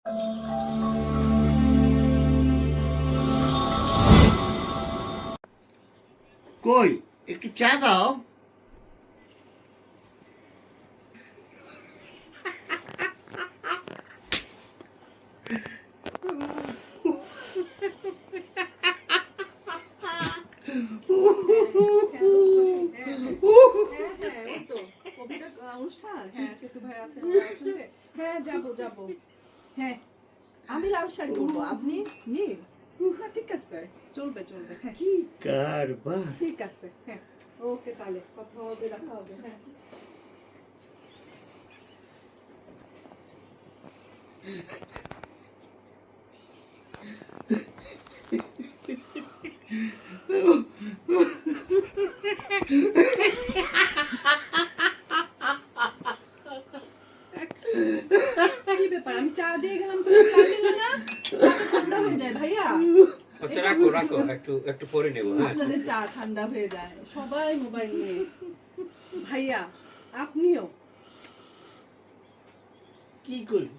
কই একটু চা দাও। অনুষ্ঠান, হ্যাঁ সেতু ভাই আছেন, হ্যাঁ যাবো যাবো। হ্যাঁ আমি লাল শাড়ি পরবো, আপনি নীল। হ্যাঁ ঠিক আছে, চলবে চলবে। হ্যাঁ কি কারবার। ঠিক আছে, হ্যাঁ ওকে, তাহলে কথা হবে, রাখা হবে। হ্যাঁ কি ব্যাপার, আমি চা দিয়ে গেলাম, তুমি চা দিলে না? চাটা ঠান্ডা হয়ে যায় ভাইয়া। আচ্ছা রাখো রাখো, একটু একটু পরে নেবো। হ্যাঁ আপনাদের চা ঠান্ডা হয়ে যায়, সবাই মোবাইল নিয়ে। ভাইয়া আপনিও কি করি